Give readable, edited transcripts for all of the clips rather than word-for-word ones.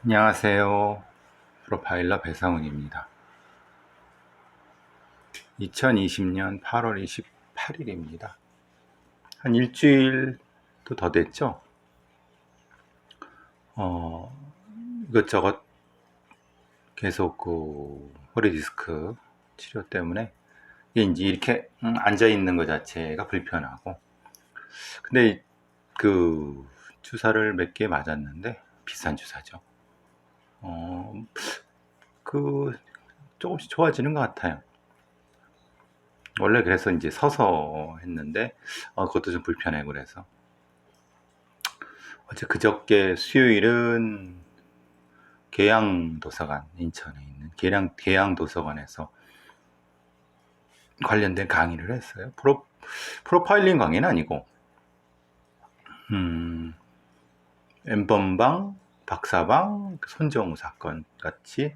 안녕하세요. 프로파일러 배상훈입니다. 2020년 8월 28일입니다. 한 일주일도 더 됐죠? 어, 이것저것 계속 허리 디스크 치료 때문에 이게 이제 이렇게 앉아 있는 것 자체가 불편하고, 근데 그 주사를 몇 개 맞았는데 비싼 주사죠. 어, 그 조금씩 좋아지는 것 같아요. 원래 그래서 이제 서서 했는데 그것도 좀 불편해. 그래서 어제 그저께 수요일은 계양도서관, 인천에 있는 계양도서관에서 관련된 강의를 했어요. 프로파일링 강의는 아니고 음, 엠번방, 박사방, 손정우 사건 같이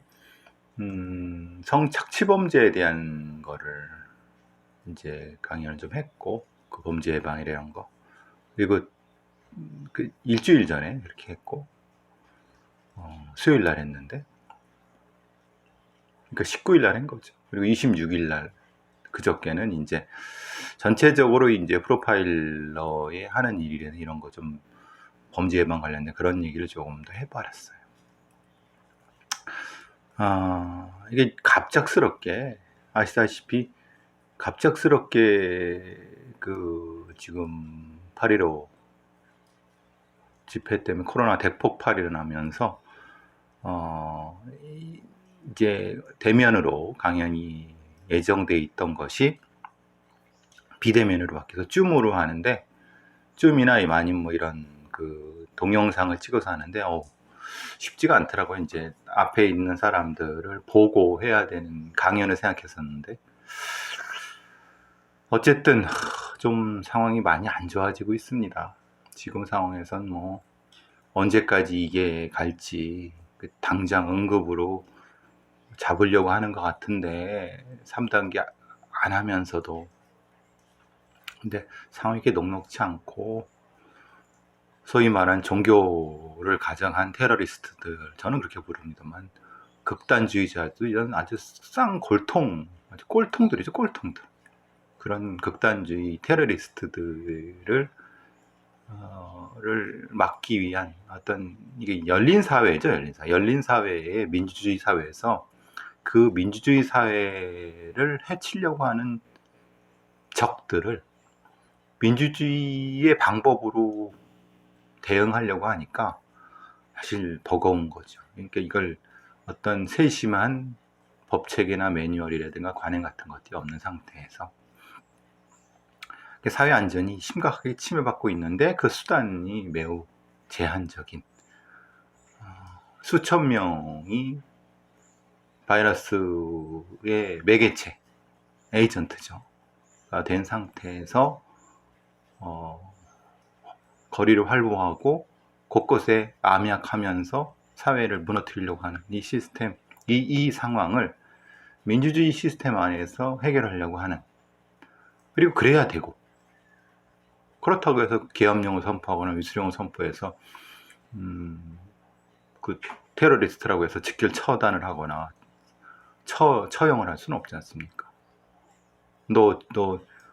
성착취범죄에 대한 거를 이제 강연을 좀 했고, 그 범죄 예방이라는 거, 그리고 그 일주일 전에 그렇게 했고, 수요일 날 했는데, 그러니까 19일 날 한 거죠. 그리고 26일 날, 그저께는 이제 전체적으로 이제 프로파일러에 하는 일이나 이런 거 좀 범죄 예방 관련된 그런 얘기를 조금 더 해버렸어요. 이게 갑작스럽게, 아시다시피 갑작스럽게 그 지금 8.15 집회 때문에 코로나 대폭발이 일어나면서 이제 대면으로 강연이 예정돼 있던 것이 비대면으로 바뀌어서 줌으로 하는데, 줌이나 아니면 뭐 이런 그 동영상을 찍어서 하는데 쉽지가 않더라고요. 이제 앞에 있는 사람들을 보고 해야 되는 강연을 생각했었는데, 어쨌든 좀 상황이 많이 안 좋아지고 있습니다. 지금 상황에선 뭐 언제까지 이게 갈지 당장 응급으로 잡으려고 하는 것 같은데, 3단계 안 하면서도. 근데 상황이 이렇게 녹록치 않고, 소위 말한 종교를 가정한 테러리스트들, 저는 그렇게 부릅니다만, 극단주의자들, 이런 아주 쌍골통, 아주 꼴통들이죠, 꼴통들. 그런 극단주의 테러리스트들을 막기 위한 어떤, 이게 열린 사회죠, 열린 사회의 민주주의 사회에서 그 민주주의 사회를 해치려고 하는 적들을 민주주의의 방법으로 대응하려고 하니까 사실 버거운 거죠. 그러니까 이걸 어떤 세심한 법체계나 매뉴얼이라든가 관행 같은 것들이 없는 상태에서 사회 안전이 심각하게 침해받고 있는데, 그 수단이 매우 제한적인, 수천 명이 바이러스의 매개체 에이전트죠. 된 상태에서 어, 거리를 활보하고 곳곳에 암약하면서 사회를 무너뜨리려고 하는 이 시스템, 이 상황을 민주주의 시스템 안에서 해결하려고 하는, 그리고 그래야 되고, 그렇다고 해서 계엄령을 선포하거나 위수령을 선포해서 그 테러리스트라고 해서 직결 처단을 하거나 처형을 할 수는 없지 않습니까? 너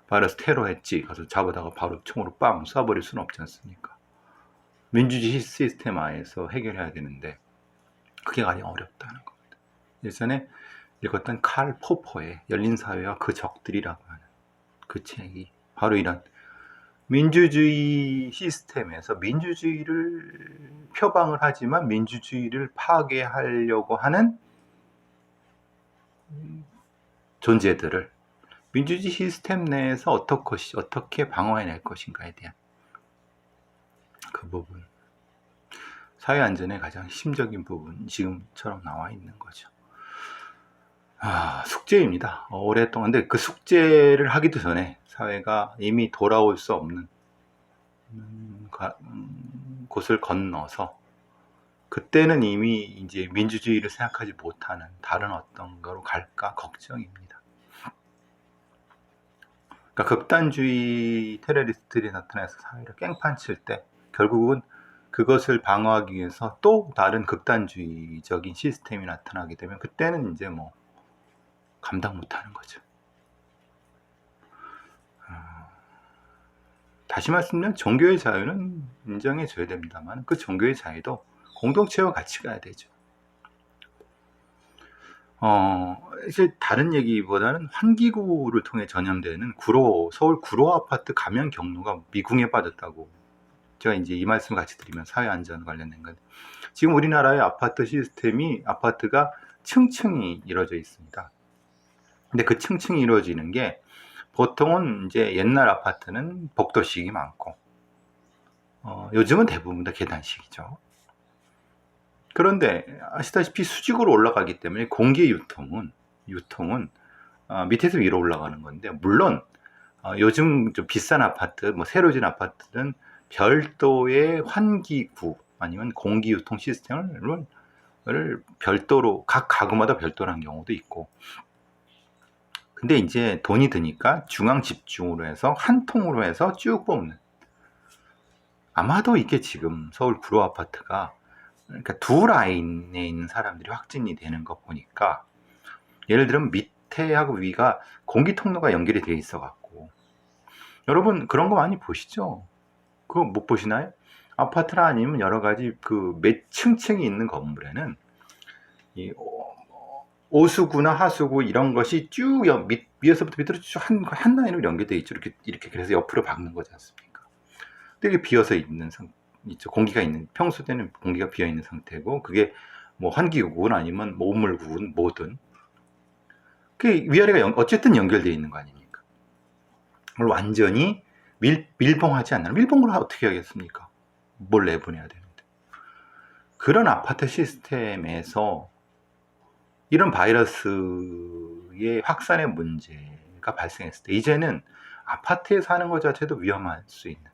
바이러스 테러했지, 가서 잡아다가 바로 총으로 빵 쏴버릴 수는 없지 않습니까? 민주주의 시스템 안에서 해결해야 되는데, 그게 가장 어렵다는 겁니다. 예전에 읽었던 칼 포퍼의 열린 사회와 그 적들이라고 하는 그 책이 바로 이런 민주주의 시스템에서 민주주의를 표방을 하지만 민주주의를 파괴하려고 하는 존재들을 민주주의 시스템 내에서 어떻게 방어해낼 것인가에 대한 그 부분, 사회 안전의 가장 심적인 부분, 지금처럼 나와 있는 거죠. 숙제입니다. 오랫동안. 근데 그 숙제를 하기도 전에 사회가 이미 돌아올 수 없는 곳을 건너서, 그때는 이미 이제 민주주의를 생각하지 못하는 다른 어떤 거로 갈까 걱정입니다. 그러니까 극단주의 테러리스트들이 나타나서 사회를 깽판 칠 때 결국은 그것을 방어하기 위해서 또 다른 극단주의적인 시스템이 나타나게 되면 그때는 이제 뭐 감당 못하는 거죠. 다시 말씀드리면 종교의 자유는 인정해줘야 됩니다만 그 종교의 자유도 공동체와 같이 가야 되죠. 이제 다른 얘기보다는 환기구를 통해 전염되는 서울 구로 아파트 감염 경로가 미궁에 빠졌다고 제가 이제 이 말씀을 같이 드리면 사회안전 관련된 건데, 지금 우리나라의 아파트 시스템이 아파트가 층층이 이루어져 있습니다. 근데 그 층층이 이루어지는 게 보통은 이제 옛날 아파트는 복도식이 많고 요즘은 대부분 다 계단식이죠. 그런데 아시다시피 수직으로 올라가기 때문에 공기 유통은 밑에서 위로 올라가는 건데, 물론 요즘 좀 비싼 아파트, 뭐 새로 진 아파트는 별도의 환기구 아니면 공기 유통 시스템을 별도로 각 가구마다 별도라는 경우도 있고, 근데 이제 돈이 드니까 중앙 집중으로 해서 한 통으로 해서 쭉 뽑는, 아마도 이게 지금 서울 구로 아파트가 그러니까 두 라인에 있는 사람들이 확진이 되는 거 보니까, 예를 들면 밑에하고 위가 공기 통로가 연결이 되어 있어 갖고, 여러분 그런 거 많이 보시죠? 그거 못 보시나요? 아파트나 아니면 여러 가지 그 몇 층층이 있는 건물에는 이 오수구나 하수구 이런 것이 쭉 위에서부터 밑으로 쭉 한 라인으로 연결되어 있죠. 이렇게 그래서 옆으로 박는 거지 않습니까? 근데 이게 비어서 있는 있죠. 공기가 있는, 평소 때는 공기가 비어 있는 상태고, 그게 뭐 환기구군 아니면 뭐 온물구군 뭐든 그 위아래가 어쨌든 연결되어 있는 거 아닙니까? 그걸 완전히 밀봉하지 않나요? 밀봉을 어떻게 하겠습니까? 뭘 내보내야 되는데. 그런 아파트 시스템에서 이런 바이러스의 확산의 문제가 발생했을 때 이제는 아파트에 사는 것 자체도 위험할 수 있는,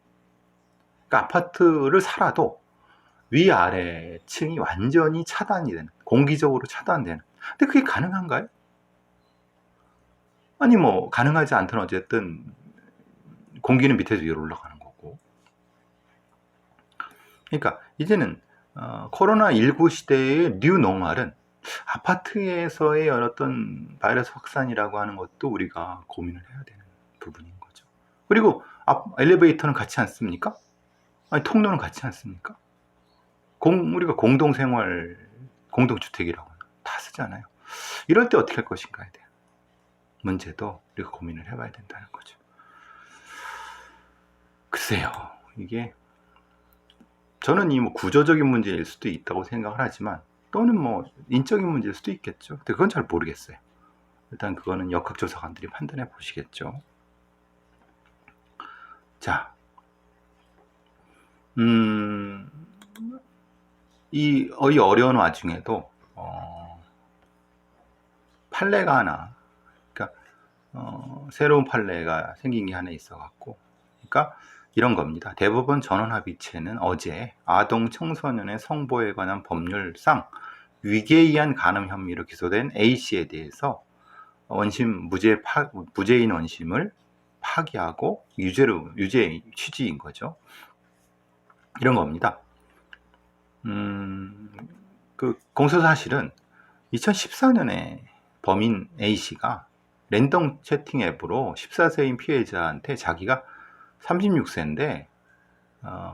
그러니까 아파트를 살아도 위아래 층이 완전히 차단이 되는, 공기적으로 차단되는. 근데 그게 가능한가요? 아니 뭐 가능하지 않든 어쨌든 공기는 밑에서 위로 올라가는 거고. 그러니까 이제는 코로나19 시대의 뉴 노멀은 아파트에서의 어떤 바이러스 확산이라고 하는 것도 우리가 고민을 해야 되는 부분인 거죠. 그리고 엘리베이터는 같지 않습니까? 아니 통로는 같지 않습니까? 우리가 공동생활, 공동주택이라고 다 쓰잖아요. 이럴 때 어떻게 할 것인가에 대한 문제도 우리가 고민을 해봐야 된다는 거죠. 글쎄요, 이게 저는 이 뭐 구조적인 문제일 수도 있다고 생각을 하지만, 또는 뭐 인적인 문제일 수도 있겠죠. 근데 그건 잘 모르겠어요. 일단 그거는 역학조사관들이 판단해 보시겠죠. 자, 이 어려운 와중에도 판례가 하나, 그러니까 새로운 판례가 생긴 게 하나 있어 갖고, 그러니까 이런 겁니다. 대법원 전원합의체는 어제 아동 청소년의 성보호에 관한 법률상 위계이한 간음 혐의로 기소된 A씨에 대해서 무죄인 원심을 파기하고 유죄 취지인 거죠. 이런 겁니다. 그 공소 사실은 2014년에 범인 A씨가 랜덤 채팅 앱으로 14세인 피해자한테 자기가 36세인데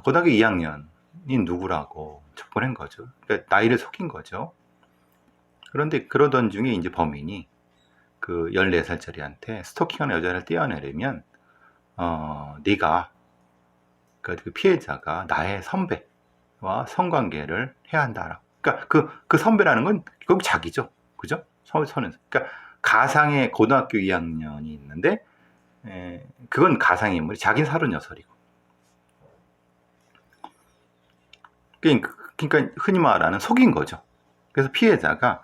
고등학교 2학년이 누구라고 척보낸 거죠. 그러니까 나이를 속인 거죠. 그런데 그러던 중에 이제 범인이 그 14살짜리한테 스토킹하는 여자를 떼어내려면 네가 그 피해자가 나의 선배와 성관계를 해야 한다. 그러니까 그 선배라는 건 결국 자기죠. 그죠? 그러니까 가상의 고등학교 2학년이 있는데 그건 가상의 인물이, 자기는 36이고. 그러니까 흔히 말하는 속인 거죠. 그래서 피해자가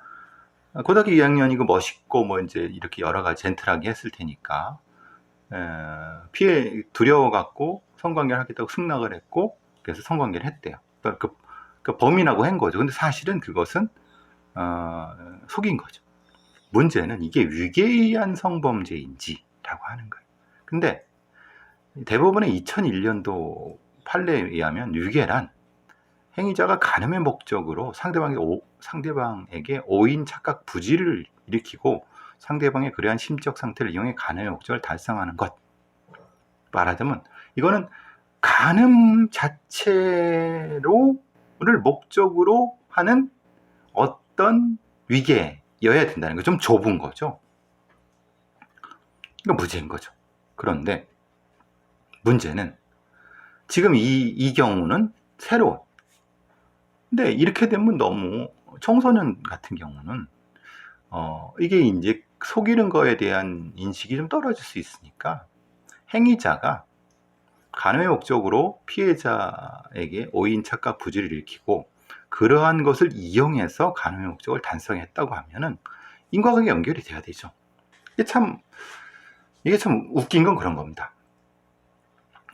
고등학교 2학년이고 멋있고 뭐 이제 이렇게 여러 가지 젠틀하게 했을 테니까 두려워갖고 성관계를 하겠다고 승낙을 했고, 그래서 성관계를 했대요. 그러니까 범인하고 한 거죠. 근데 사실은 그것은 속인 거죠. 문제는 이게 위계의한 성범죄인지라고 하는 거예요. 근데 대법원의 2001년도 판례에 의하면 위계란 행위자가 간음의 목적으로 상대방에게 오인 착각 부지를 일으키고 상대방의 그러한 심적 상태를 이용해 간음의 목적을 달성하는 것. 말하자면 이거는 간음 자체를 목적으로 하는 어떤 위계여야 된다는 거. 좀 좁은 거죠. 이거 무죄인 거죠. 그런데 문제는 지금 이 경우는 새로운. 근데 이렇게 되면 너무 청소년 같은 경우는 이게 이제 속이는 거에 대한 인식이 좀 떨어질 수 있으니까 행위자가 간음의 목적으로 피해자에게 오인 착각 부지를 일으키고 그러한 것을 이용해서 간음의 목적을 달성했다고 하면은 인과관계 연결이 돼야 되죠. 이게 참 웃긴 건 그런 겁니다.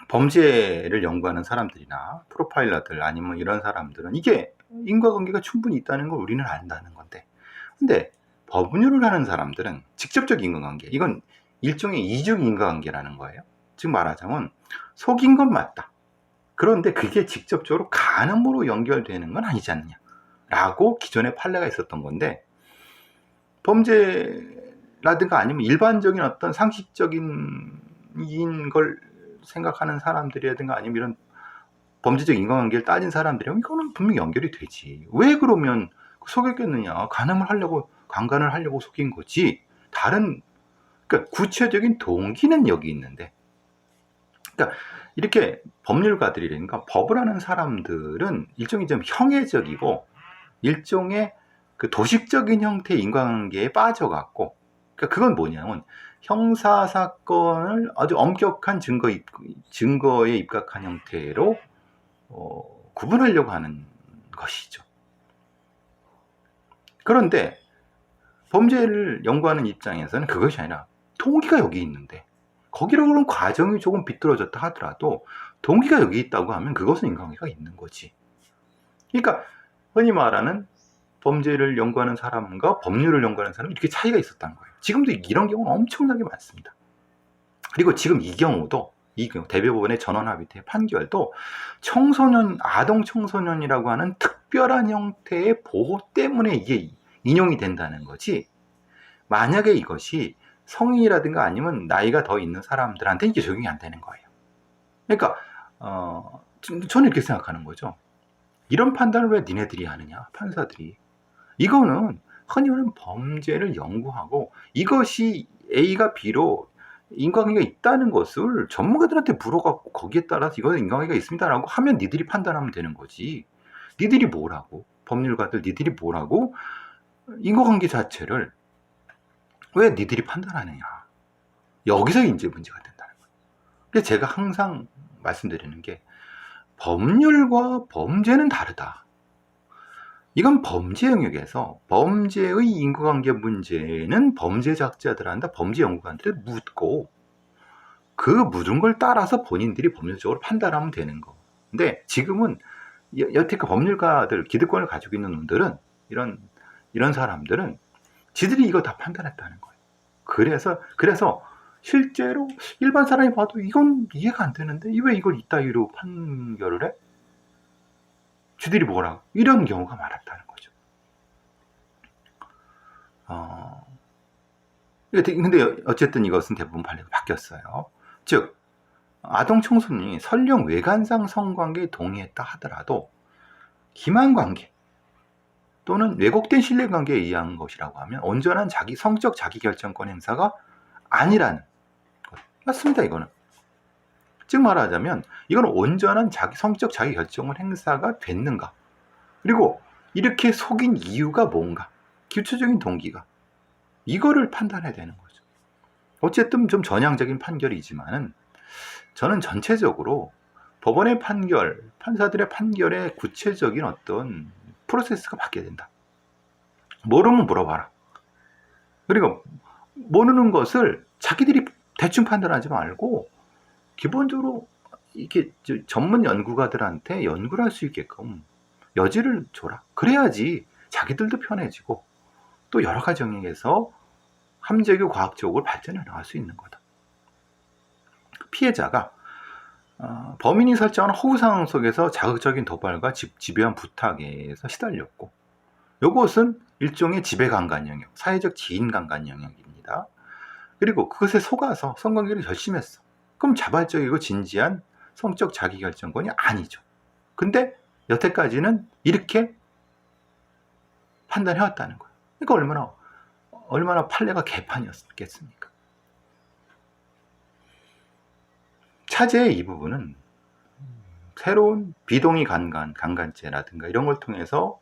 범죄를 연구하는 사람들이나 프로파일러들 아니면 이런 사람들은 이게 인과관계가 충분히 있다는 걸 우리는 안다는 건데, 근데 법률을 하는 사람들은 직접적 인과관계, 이건 일종의 이중 인과관계라는 거예요. 즉 말하자면 속인 건 맞다. 그런데 그게 직접적으로 간음으로 연결되는 건 아니지 않느냐 라고 기존에 판례가 있었던 건데, 범죄라든가 아니면 일반적인 어떤 상식적인 걸 생각하는 사람들이라든가 아니면 이런 범죄적 인과관계를 따진 사람들이면 이거는 분명히 연결이 되지. 왜 그러면 속였겠느냐? 간음을 하려고, 강간을 하려고 속인 거지. 다른, 그러니까 구체적인 동기는 여기 있는데, 그러니까 이렇게 법률가들이라든가 법을 하는 사람들은 일종의 좀 형해적이고 일종의 그 도식적인 형태의 인과관계에 빠져갖고, 그러니까 그건 뭐냐면 형사사건을 아주 엄격한 증거에 입각한 형태로 구분하려고 하는 것이죠. 그런데 범죄를 연구하는 입장에서는 그것이 아니라 동기가 여기 있는데, 거기로 그런 과정이 조금 비뚤어졌다 하더라도 동기가 여기 있다고 하면 그것은 인과관계가 있는 거지. 그러니까 흔히 말하는 범죄를 연구하는 사람과 법률을 연구하는 사람은 이렇게 차이가 있었다는 거예요. 지금도 이런 경우는 엄청나게 많습니다. 그리고 지금 이 경우도, 이 경우 대법원의 전원합의체 판결도 아동 청소년이라고 하는 특별한 형태의 보호 때문에 이게 인용이 된다는 거지, 만약에 이것이 성인이라든가 아니면 나이가 더 있는 사람들한테 이게 적용이 안 되는 거예요. 그러니까 저는 이렇게 생각하는 거죠. 이런 판단을 왜 니네들이 하느냐, 판사들이. 이거는 흔히 말하는 범죄를 연구하고 이것이 A가 B로 인과관계가 있다는 것을 전문가들한테 물어갖고 거기에 따라서 이거는 인과관계가 있습니다라고 하면 니들이 판단하면 되는 거지. 니들이 뭐라고, 법률가들 니들이 뭐라고 인과관계 자체를 왜 니들이 판단하느냐. 여기서 이제 문제가 된다는 거예요. 그래서 제가 항상 말씀드리는 게 법률과 범죄는 다르다. 이건 범죄 영역에서 범죄의 인과관계 문제는 범죄작자들한테, 범죄 연구관들이 묻고 그 묻은 걸 따라서 본인들이 법률적으로 판단하면 되는 거. 근데 지금은 여태껏 법률가들, 기득권을 가지고 있는 놈들은, 이런 사람들은 지들이 이거 다 판단했다는 거예요. 그래서 실제로 일반 사람이 봐도 이건 이해가 안 되는데 왜 이걸 이따위로 판결을 해? 쥐들이 뭐라고? 이런 경우가 많았다는 거죠. 근데 어쨌든 이것은 대부분 판례가 바뀌었어요. 즉 아동 청소년이 설령 외관상 성관계에 동의했다 하더라도 기만관계 또는 왜곡된 신뢰관계에 의한 것이라고 하면 온전한 성적 자기결정권 행사가 아니라는 것. 맞습니다. 이거는. 즉 말하자면 이건 온전한 성적 자기결정권 행사가 됐는가, 그리고 이렇게 속인 이유가 뭔가, 기초적인 동기가, 이거를 판단해야 되는 거죠. 어쨌든 좀 전향적인 판결이지만은 저는 전체적으로 법원의 판결, 판사들의 판결에 구체적인 어떤 프로세스가 바뀌어야 된다. 모르면 물어봐라. 그리고 모르는 것을 자기들이 대충 판단하지 말고 기본적으로 이렇게 전문 연구가들한테 연구를 할 수 있게끔 여지를 줘라. 그래야지 자기들도 편해지고 또 여러 가지 영역에서 함재교 과학적으로 발전해 나갈 수 있는 거다. 피해자가 범인이 설정한 허구 상황 속에서 자극적인 도발과 집요한 부탁에 의해서 시달렸고, 이것은 일종의 지배강간 영역, 사회적 지인강간 영역입니다. 그리고 그것에 속아서 성관계를 결심했어. 그럼 자발적이고 진지한 성적 자기결정권이 아니죠. 근데 여태까지는 이렇게 판단해왔다는 거예요. 그러니까 얼마나 판례가 개판이었겠습니까? 차제의 이 부분은 새로운 비동의 강간죄라든가 이런 걸 통해서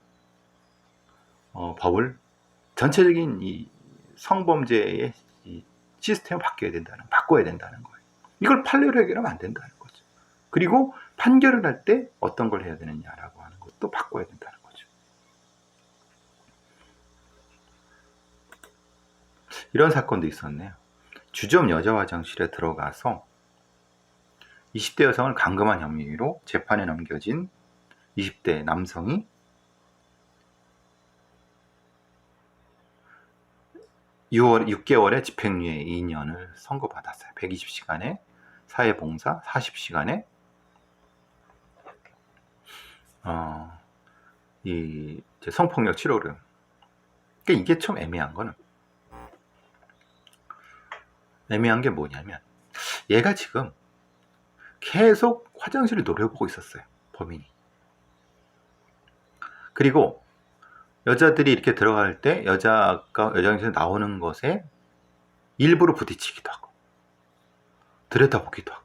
법을 전체적인 이 성범죄의 이 시스템을 바꿔야 된다는 거예요. 이걸 판례로 해결하면 안 된다는 거죠. 그리고 판결을 할 때 어떤 걸 해야 되느냐라고 하는 것도 바꿔야 된다는 거죠. 이런 사건도 있었네요. 주점 여자 화장실에 들어가서 20대 여성을 감금한 혐의로 재판에 넘겨진 20대 남성이 6개월의 집행유예 2년을 선고받았어요. 120시간에 사회봉사 40시간에 이 성폭력 치료를. 그러니까 이게 좀 애매한 게 뭐냐면, 얘가 지금 계속 화장실을 노려보고 있었어요, 범인이. 그리고 여자들이 이렇게 들어갈 때 여자가 화장실에 나오는 것에 일부러 부딪히기도 하고 들여다보기도 하고,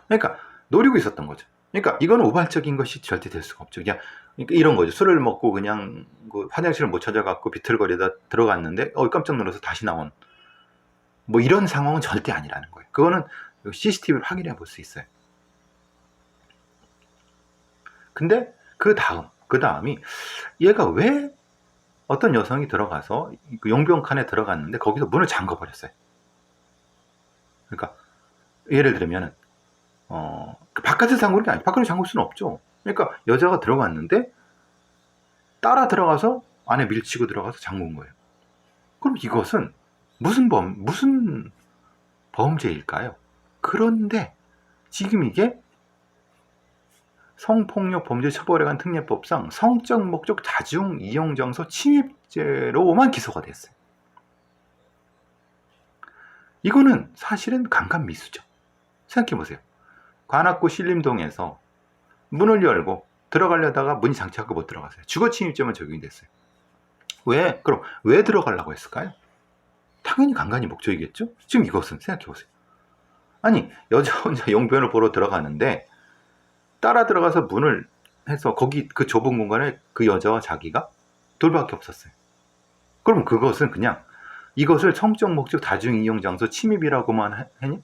그러니까 노리고 있었던 거죠. 그러니까 이건 우발적인 것이 절대 될 수가 없죠. 그러니까 이런 거죠. 술을 먹고 그냥 그 화장실을 못 찾아갖고 비틀거리다 들어갔는데 깜짝 놀라서 다시 나온 뭐 이런 상황은 절대 아니라는 거예요. 그거는 CCTV를 확인해 볼 수 있어요. 근데 그 다음이 얘가 왜 어떤 여성이 들어가서 용병 칸에 들어갔는데 거기서 문을 잠궈 버렸어요. 그러니까 예를 들면 바깥에서 잠그는 게 아니에요. 바깥으로 잠글 수는 없죠. 그러니까 여자가 들어갔는데 따라 들어가서 안에 밀치고 들어가서 잠근 거예요. 그럼 이것은 무슨 범죄일까요? 그런데 지금 이게 성폭력 범죄 처벌에 관한 특례법상 성적 목적 다중 이용 장소 침입죄로만 기소가 됐어요. 이거는 사실은 강간 미수죠. 생각해 보세요. 관악구 신림동에서 문을 열고 들어가려다가 문이 장착하고 못 들어갔어요. 주거 침입죄만 적용이 됐어요. 그럼 왜 들어가려고 했을까요? 당연히 강간이 목적이겠죠? 지금 이것은 생각해 보세요. 아니, 여자 혼자 용변을 보러 들어가는데 따라 들어가서 문을 해서 거기 그 좁은 공간에 그 여자와 자기가 둘밖에 없었어요. 그럼 그것은 그냥 이것을 성적 목적 다중 이용 장소 침입이라고만 하니?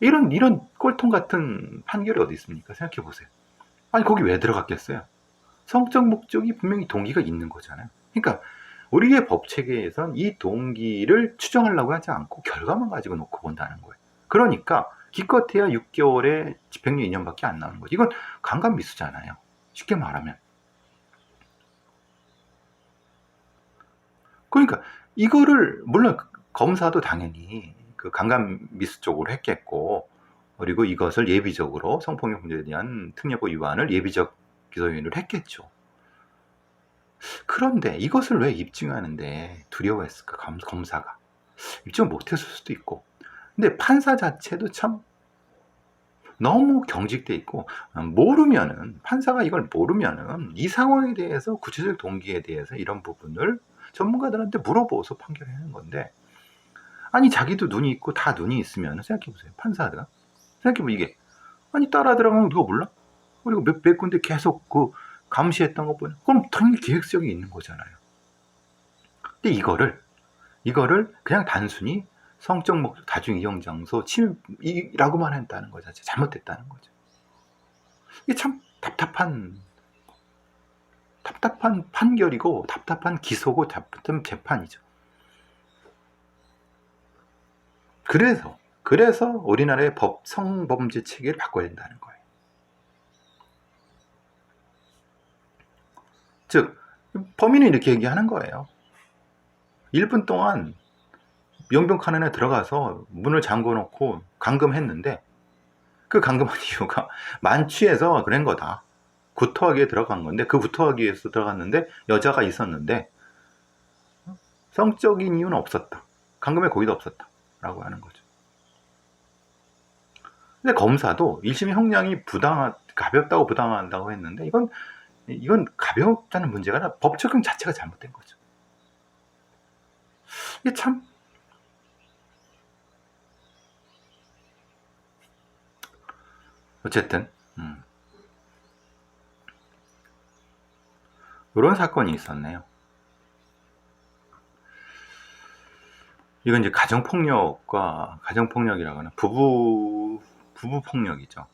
이런 꼴통 같은 판결이 어디 있습니까? 생각해 보세요. 아니, 거기 왜 들어갔겠어요? 성적 목적이 분명히 동기가 있는 거잖아요. 그러니까 우리의 법 체계에선 이 동기를 추정하려고 하지 않고 결과만 가지고 놓고 본다는 거예요. 그러니까 기껏해야 6개월에 집행유예 2년밖에 안 나오는 거죠. 이건 강간 미수잖아요. 쉽게 말하면. 그러니까 이거를 물론 검사도 당연히 그 강간 미수 쪽으로 했겠고, 그리고 이것을 예비적으로 성폭력 문제에 대한 특례법 위반을 예비적 기소유예를 했겠죠. 그런데 이것을 왜 입증하는데 두려워했을까? 검사가 입증 못했을 수도 있고. 근데 판사 자체도 참 너무 경직돼 있고, 판사가 이걸 모르면은 이 상황에 대해서 구체적 동기에 대해서 이런 부분을 전문가들한테 물어보고서 판결하는 건데, 아니 자기도 눈이 있고 다 눈이 있으면 생각해보세요. 판사가 생각해보면 이게 아니 따라 들어가면 누가 몰라? 그리고 몇 군데 계속 그 감시했던 거 보면 그럼 당연히 계획성이 있는 거잖아요. 근데 이거를 그냥 단순히 성적 목적 다중 이용 장소 침입이라고만 했다는 거 자체 잘못됐다는 거죠. 이게 참 답답한 판결이고 답답한 기소고 답답한 재판이죠. 그래서 우리나라의 성범죄 체계를 바꿔야 된다는 거예요. 즉 범인은 이렇게 얘기하는 거예요. 1분 동안 용병 칸 안에 들어가서 문을 잠궈 놓고 감금했는데 그 감금한 이유가 만취해서 그런 거다. 구토하기에 들어간 건데, 그 구토하기 위해서 들어갔는데 여자가 있었는데 성적인 이유는 없었다. 감금의 고의도 없었다 라고 하는 거죠. 근데 검사도 1심 형량이 가볍다고 부당하다고 했는데, 이건 가볍다는 문제가 아니라 법 적용 자체가 잘못된 거죠. 이게 참, 어쨌든 이런 사건이 있었네요. 이건 이제 가정폭력이라고 하는 부부폭력이죠.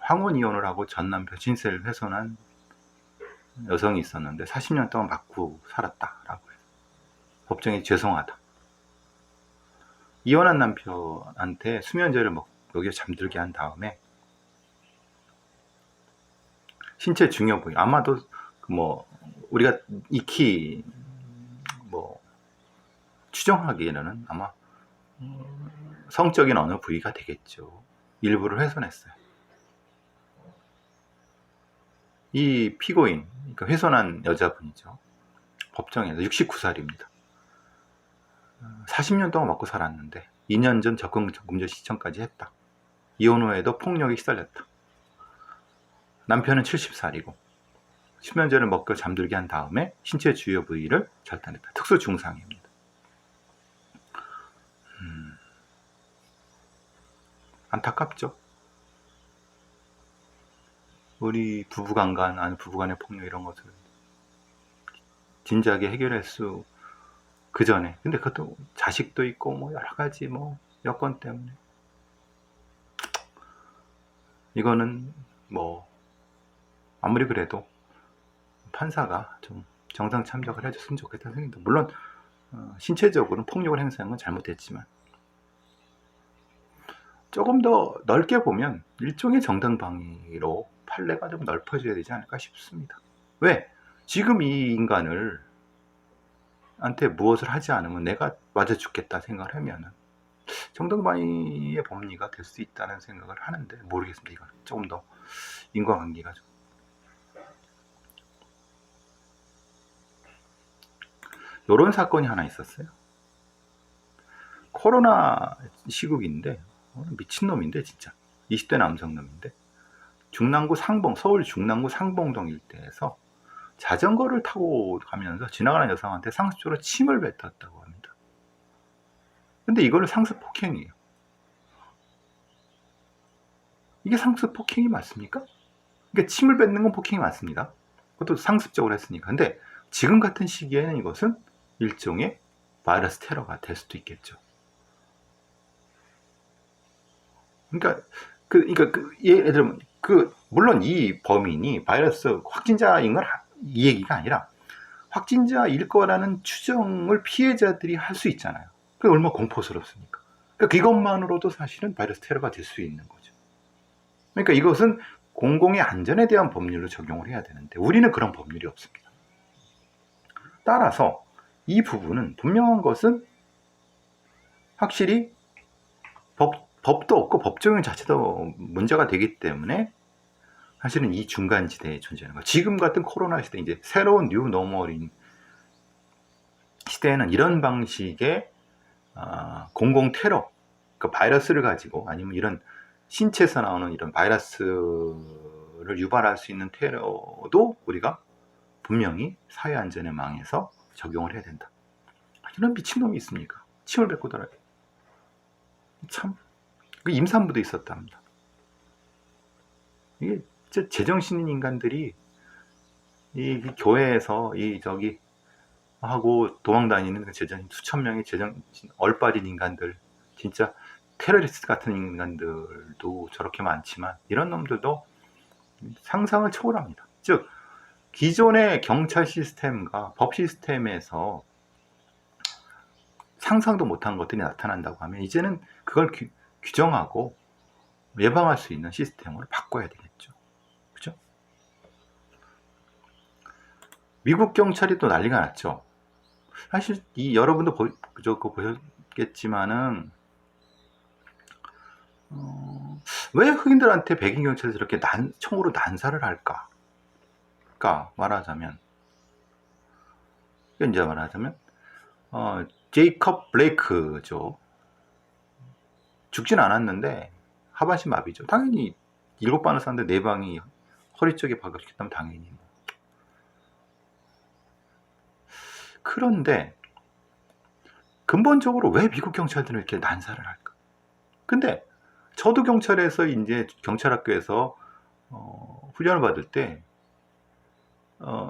황혼 이혼을 하고 전 남편 신세를 훼손한 여성이 있었는데 40년 동안 맞고 살았다라고 해서 법정에 죄송하다. 이혼한 남편한테 수면제를 먹여 잠들게 한 다음에 신체 중요 부위, 아마도 우리가 익히 추정하기에는 아마 성적인 어느 부위가 되겠죠. 일부를 훼손했어요. 이 피고인, 그러니까 훼손한 여자분이죠. 법정에서 69살입니다. 40년 동안 먹고 살았는데 2년 전 적금금지 신청까지 했다. 이혼 후에도 폭력에 시달렸다. 남편은 70살이고 수면제를 먹여 잠들게 한 다음에 신체 주요 부위를 절단했다. 특수 중상입니다. 안타깝죠. 우리 부부간의 폭력 이런 것을 진지하게 해결할 수 그 전에, 근데 그것도 자식도 있고 여러 가지 여건 때문에 이거는 아무리 그래도 판사가 좀 정상 참작을 해줬으면 좋겠다는 생각입니다. 물론 신체적으로는 폭력을 행사한 건 잘못했지만 조금 더 넓게 보면 일종의 정당방위로 판례가 좀 넓어져야 되지 않을까 싶습니다. 왜? 지금 이 인간을 한테 무엇을 하지 않으면 내가 맞아 죽겠다 생각을 하면은 정당방위의 법리가 될 수 있다는 생각을 하는데, 모르겠습니다. 이건 조금 더 인과관계가 좀. 요런 사건이 하나 있었어요. 코로나 시국인데 미친놈인데 진짜 20대 남성놈인데 서울 중랑구 상봉동 일대에서 자전거를 타고 가면서 지나가는 여성한테 상습적으로 침을 뱉었다고 합니다. 근데 이거를 상습 폭행이에요. 이게 상습 폭행이 맞습니까? 그러니까 침을 뱉는 건 폭행이 맞습니다. 그것도 상습적으로 했으니까. 근데 지금 같은 시기에는 이것은 일종의 바이러스 테러가 될 수도 있겠죠. 그러니까 예를 들면 물론 이 범인이 바이러스 확진자인 건 이 얘기가 아니라 확진자일 거라는 추정을 피해자들이 할 수 있잖아요. 그게 얼마나 공포스럽습니까? 그러니까 그것만으로도 사실은 바이러스 테러가 될 수 있는 거죠. 그러니까 이것은 공공의 안전에 대한 법률로 적용을 해야 되는데 우리는 그런 법률이 없습니다. 따라서 이 부분은 분명한 것은 확실히 법도 없고 법 적용 자체도 문제가 되기 때문에 사실은 이 중간지대에 존재하는 거예요. 지금 같은 코로나 시대, 이제 새로운 뉴 노멀인 시대에는 이런 방식의 공공 테러, 그러니까 바이러스를 가지고 아니면 이런 신체에서 나오는 이런 바이러스를 유발할 수 있는 테러도 우리가 분명히 사회안전의 망에서 적용을 해야 된다. 이런 미친놈이 있습니까? 침을 뱉고 돌아요. 참, 그 임산부도 있었답니다. 이게 진짜 제정신인 인간들이 이 교회에서 하고 도망다니는 수천 명의 제정신 얼빠진 인간들, 진짜 테러리스트 같은 인간들도 저렇게 많지만 이런 놈들도 상상을 초월합니다. 즉 기존의 경찰 시스템과 법 시스템에서 상상도 못한 것들이 나타난다고 하면 이제는 그걸 규정하고 예방할 수 있는 시스템으로 바꿔야 되겠죠. 그죠? 미국 경찰이 또 난리가 났죠. 사실 여러분도 보셨겠지만은 왜 흑인들한테 백인 경찰이 저렇게 총으로 난사를 할까? 그러니까 말하자면 제이컵 블레이크죠. 죽진 않았는데 하반신 마비죠. 당연히 7방을 쐈는데 4방이 허리 쪽에 박혔다면 당연히. 그런데 근본적으로 왜 미국 경찰들은 이렇게 난사를 할까? 근데 저도 경찰에서 이제 경찰학교에서 훈련을 받을 때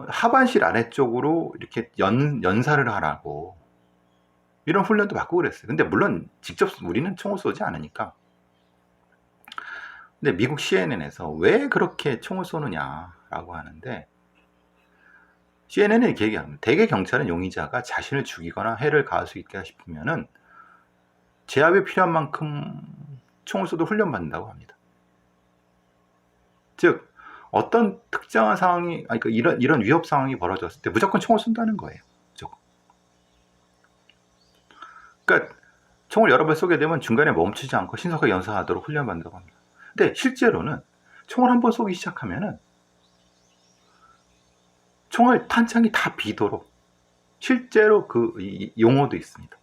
하반실 아래쪽으로 이렇게 연사를 하라고 이런 훈련도 받고 그랬어요. 근데 물론 직접 우리는 총을 쏘지 않으니까. 근데 미국 CNN에서 왜 그렇게 총을 쏘느냐라고 하는데, CNN이 이렇게 얘기합니다. 대개 경찰은 용의자가 자신을 죽이거나 해를 가할 수 있게 싶으면은 제압에 필요한 만큼 총을 쏘도 훈련받는다고 합니다. 즉 어떤 특정한 상황이, 그러니까 이런 위협 상황이 벌어졌을 때 무조건 총을 쏜다는 거예요. 무조건. 그러니까 총을 여러 발 쏘게 되면 중간에 멈추지 않고 신속하게 연사하도록 훈련받는다고 합니다. 근데 실제로는 총을 한 번 쏘기 시작하면은 총알 탄창이 다 비도록, 실제로 그 용어도 있습니다.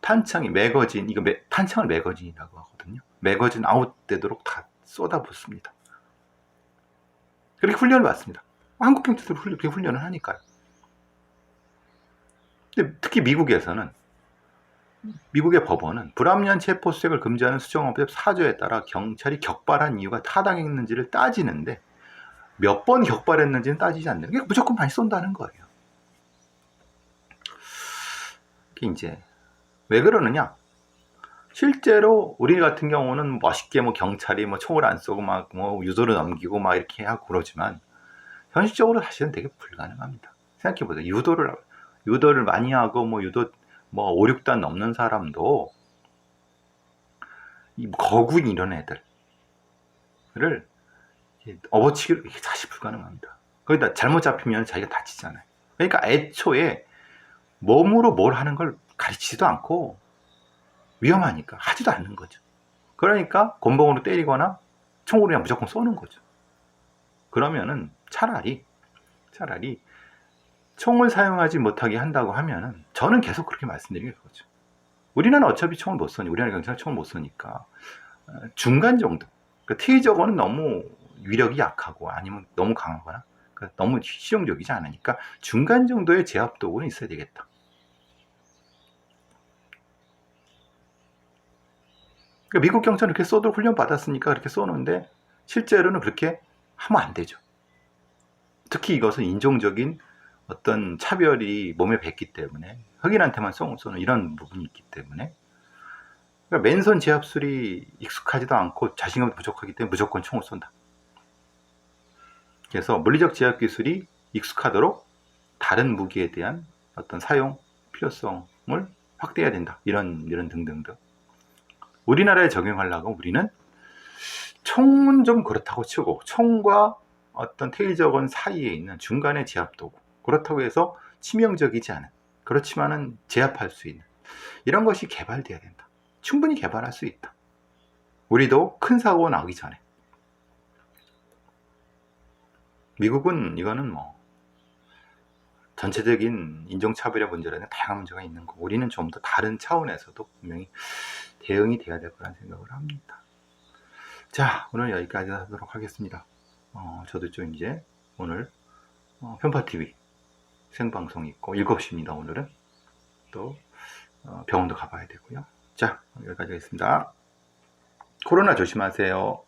탄창이 매거진, 탄창을 매거진이라고 하거든요. 매거진 아웃되도록 다 쏟아붓습니다. 그렇게 훈련을 받습니다. 한국 경찰들 그렇게 훈련을 하니까요. 근데 특히 미국에서는, 미국의 법원은 불합리한 체포 수색을 금지하는 수정헌법 4조에 따라 경찰이 격발한 이유가 타당했는지를 따지는데 몇 번 격발했는지는 따지지 않는 게 무조건 많이 쏜다는 거예요. 그게 이제 왜 그러느냐? 실제로 우리 같은 경우는 멋있게 경찰이 총을 안 쏘고 유도를 넘기고 이렇게 하고 그러지만 현실적으로 사실은 되게 불가능합니다. 생각해보세요. 유도를 많이 하고 유도 5, 6단 넘는 사람도 이 거군 이런 애들을 업어치기로 이게 사실 불가능합니다. 거기다 잘못 잡히면 자기가 다치잖아요. 그러니까 애초에 몸으로 뭘 하는 걸 가르치지도 않고 위험하니까 하지도 않는 거죠. 그러니까 곤봉으로 때리거나 총으로 그냥 무조건 쏘는 거죠. 그러면은 차라리 총을 사용하지 못하게 한다고 하면은 저는 계속 그렇게 말씀드리는 거죠. 우리나라는 어차피 총을 못 쏘니, 우리나라 경찰은 총을 못 쏘니까 중간 정도, 그러니까 테이저건은 너무 위력이 약하고 아니면 너무 강하거나 그러니까 너무 실용적이지 않으니까 중간 정도의 제압 도구는 있어야 되겠다. 그러니까 미국 경찰은 그렇게 쏘도록 훈련 받았으니까 그렇게 쏘는데 실제로는 그렇게 하면 안 되죠. 특히 이것은 인종적인 어떤 차별이 몸에 뱄기 때문에, 흑인한테만 쏘는 이런 부분이 있기 때문에, 그러니까 맨손 제압술이 익숙하지도 않고 자신감도 부족하기 때문에 무조건 총을 쏜다. 그래서 물리적 제압 기술이 익숙하도록 다른 무기에 대한 어떤 사용 필요성을 확대해야 된다. 이런 등등등. 우리나라에 적용하려고 우리는 총은 좀 그렇다고 치고 총과 어떤 테이저건 사이에 있는 중간의 제압 도구, 그렇다고 해서 치명적이지 않은, 그렇지만은 제압할 수 있는 이런 것이 개발돼야 된다. 충분히 개발할 수 있다. 우리도 큰 사고가 나기 전에. 미국은 이거는 전체적인 인종차별의 문제라는 다양한 문제가 있는 거고, 우리는 좀 더 다른 차원에서도 분명히 대응이 돼야 될 거라는 생각을 합니다. 자, 오늘 여기까지 하도록 하겠습니다. 저도 좀 이제 오늘 편파TV 생방송 있고 7시입니다. 오늘은 또 병원도 가봐야 되고요. 자, 여기까지 하겠습니다. 코로나 조심하세요.